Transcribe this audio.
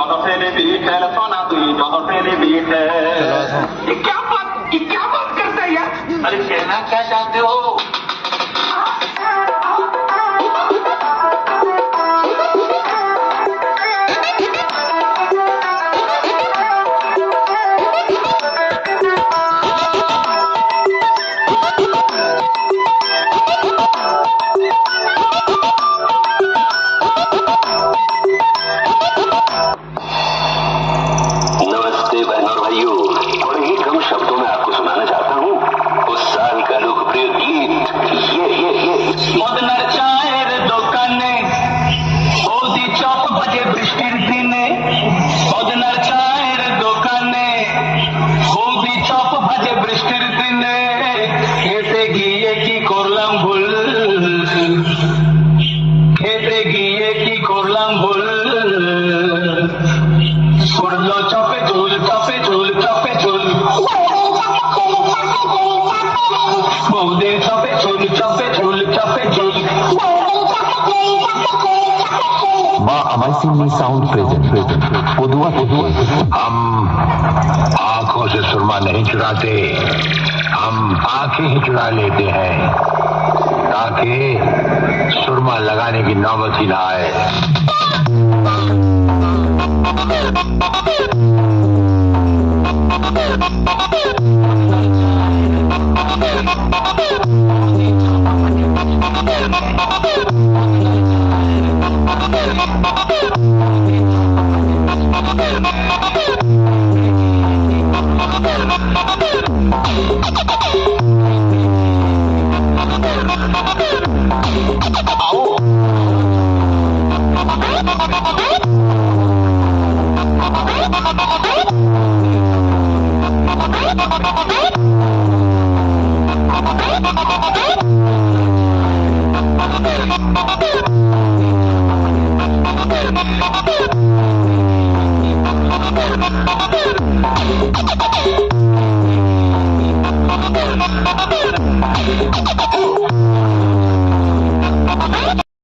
बहुत तेरी बीट है सोना तुई बहुत तेरी बीट है। ये क्या बात करता है यार? अरे कहना क्या चाहते हो? साउंड प्रेजेंट हम आंखों से सुरमा नहीं चुराते, हम आंखें ही चुरा लेते हैं ताकि सुरमा लगाने की नौबत ही ना आए। आओ